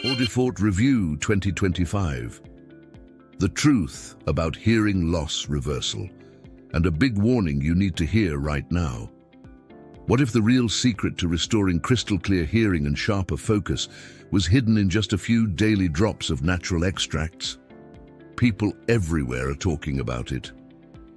AudiFort Review 2025. The truth about hearing loss reversal. And a big warning you need to hear right now. What if the real secret to restoring crystal clear hearing and sharper focus was hidden in just a few daily drops of natural extracts? People everywhere are talking about it.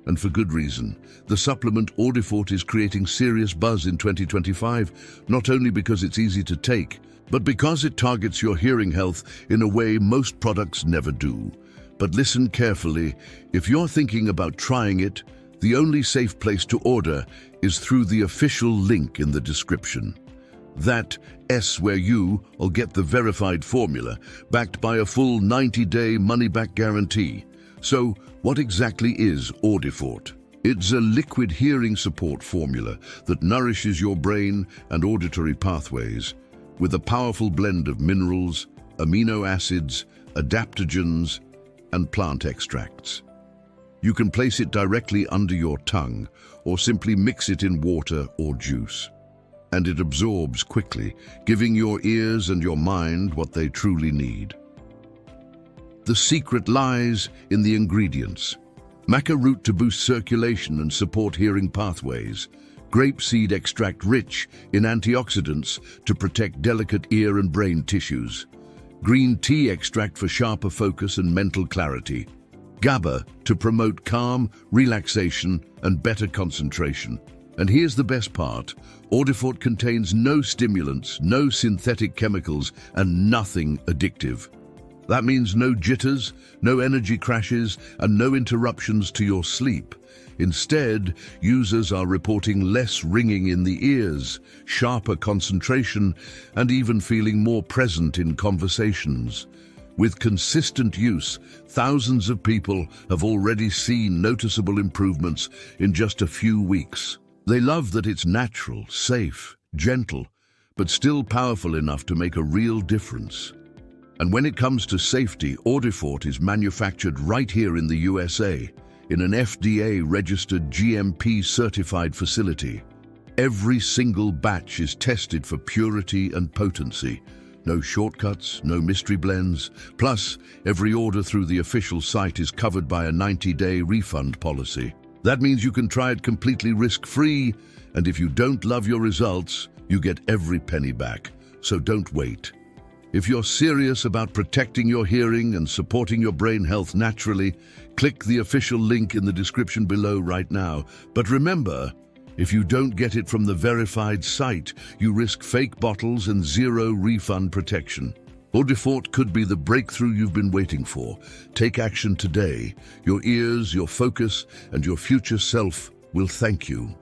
And for good reason. The supplement AudiFort is creating serious buzz in 2025, not only because it's easy to take, but because it targets your hearing health in a way most products never do. But listen carefully, if you're thinking about trying it, the only safe place to order is through the official link in the description. That S where you'll get the verified formula, backed by a full 90-day money-back guarantee. So, what exactly is AudiFort? It's a liquid hearing support formula that nourishes your brain and auditory pathways with a powerful blend of minerals, amino acids, adaptogens, and plant extracts. You can place it directly under your tongue or simply mix it in water or juice. And it absorbs quickly, giving your ears and your mind what they truly need. The secret lies in the ingredients. Maca Root to boost circulation and support hearing pathways. Grape Seed Extract rich in antioxidants to protect delicate ear and brain tissues. Green Tea Extract for sharper focus and mental clarity. GABA to promote calm, relaxation, and better concentration. And here's the best part. AudiFort contains no stimulants, no synthetic chemicals, and nothing addictive. That means no jitters, no energy crashes, and no interruptions to your sleep. Instead, users are reporting less ringing in the ears, sharper concentration, and even feeling more present in conversations. With consistent use, thousands of people have already seen noticeable improvements in just a few weeks. They love that it's natural, safe, gentle, but still powerful enough to make a real difference. And when it comes to safety, AudiFort is manufactured right here in the USA, in an FDA-registered GMP-certified facility. Every single batch is tested for purity and potency. No shortcuts, no mystery blends. Plus, every order through the official site is covered by a 90-day refund policy. That means you can try it completely risk-free, and if you don't love your results, you get every penny back. So don't wait. If you're serious about protecting your hearing and supporting your brain health naturally, click the official link in the description below right now. But remember, if you don't get it from the verified site, you risk fake bottles and zero refund protection. AudiFort could be the breakthrough you've been waiting for. Take action today. Your ears, your focus, and your future self will thank you.